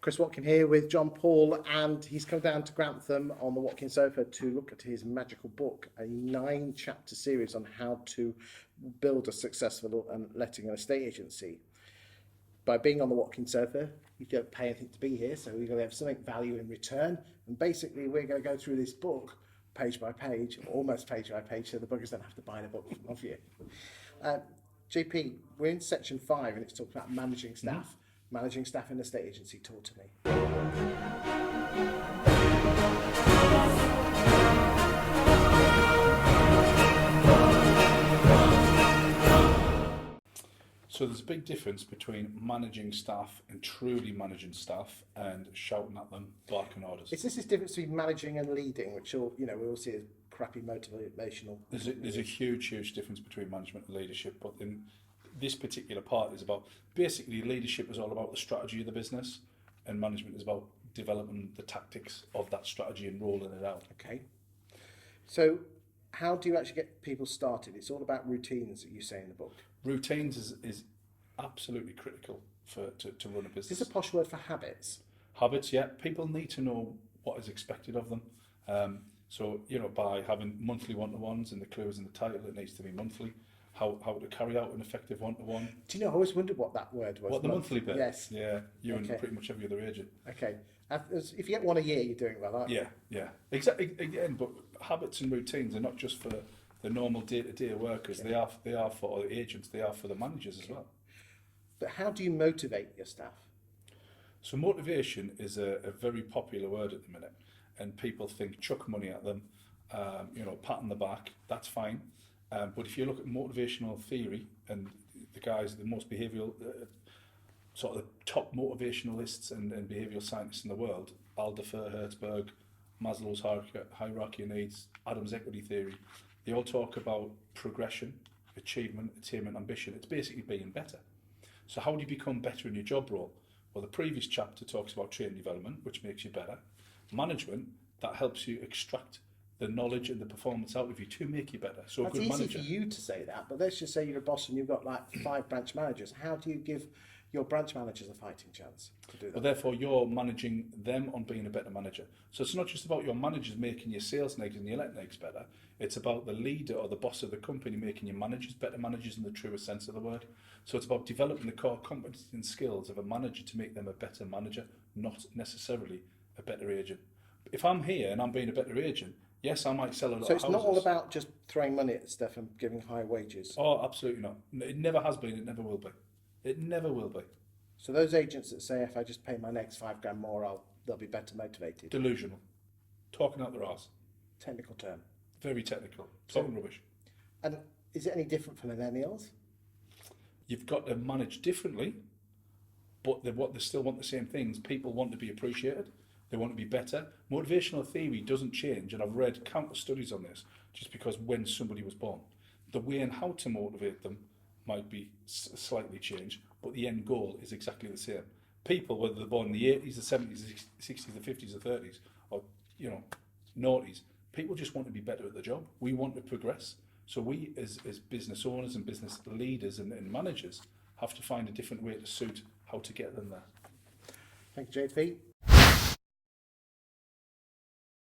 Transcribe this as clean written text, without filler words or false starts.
Chris Watkin here with John Paul, and he's come down to Grantham on the Watkin sofa to look at his magical book, a 9-chapter series on how to build a successful letting and estate agency. By being on the Watkin sofa, you don't pay anything to be here, so we're going to have something value in return. And basically, we're going to go through this book page by page, almost page by page, so the buggers don't have to buy the book off you. JP, we're in section 5, and it's talking about managing staff. Managing staff in an estate agency. Talk to me. So there's a big difference between managing staff and truly managing staff and shouting at them, barking orders. Is this difference between managing and leading, which all, we all see as crappy motivational? There's a huge difference between management and leadership, but in this particular part is about, basically leadership is all about the strategy of the business, and management is about developing the tactics of that strategy and rolling it out. Okay. So how do you actually get people started? It's all about routines, that you say in the book. Routines is absolutely critical to run a business. Is this a posh word for habits? Habits, yeah. People need to know what is expected of them. So, by having monthly one-to-ones, and the clue is in the title, it needs to be monthly. How to carry out an effective one-to-one. Do you know, I always wondered what that word was. What, the monthly bit? Yes. Yeah, you and pretty much every other agent. Okay. If you get one a year, you're doing well, aren't you? Yeah. Exactly. Again, but habits and routines are not just for the normal day-to-day workers. Okay. They are for the agents. They are for the managers as well. But how do you motivate your staff? So motivation is a very popular word at the minute, and people think chuck money at them, pat on the back. That's fine. But if you look at motivational theory, and the most behavioural, sort of the top motivationalists and behavioural scientists in the world, Alderfer, Hertzberg, Maslow's hierarchy of needs, Adam's equity theory, they all talk about progression, achievement, attainment, ambition. It's basically being better. So how do you become better in your job role? Well, the previous chapter talks about training development, which makes you better. Management, that helps you extract the knowledge and the performance out of you to make you better. So that's a good easy manager. For you to say that, but let's just say you're a boss and you've got like 5 branch managers. How do you give your branch managers a fighting chance to do that? Well, therefore, you're managing them on being a better manager. So it's not just about your managers making your sales negs and your let negs better. It's about the leader or the boss of the company making your managers better managers in the truest sense of the word. So it's about developing the core competencies and skills of a manager to make them a better manager, not necessarily a better agent. If I'm here and I'm being a better agent, yes, I might sell a lot of houses. So it's not all about just throwing money at stuff and giving high wages? Oh, absolutely not. It never has been, it never will be. It never will be. So those agents that say if I just pay my next $5,000 more, they'll be better motivated. Delusional. Talking out their arse. Technical term. Very technical. Talking rubbish. And is it any different for millennials? You've got to manage differently, but they still want the same things. People want to be appreciated. They want to be better. Motivational theory doesn't change, and I've read countless studies on this, just because when somebody was born, the way and how to motivate them might be slightly changed, but the end goal is exactly the same. People, whether they're born in the 80s, the 70s, the 60s, the 50s, the 30s, or noughties, people just want to be better at the job. We want to progress. So we, as business owners and business leaders and managers, have to find a different way to suit how to get them there. Thank you, JP.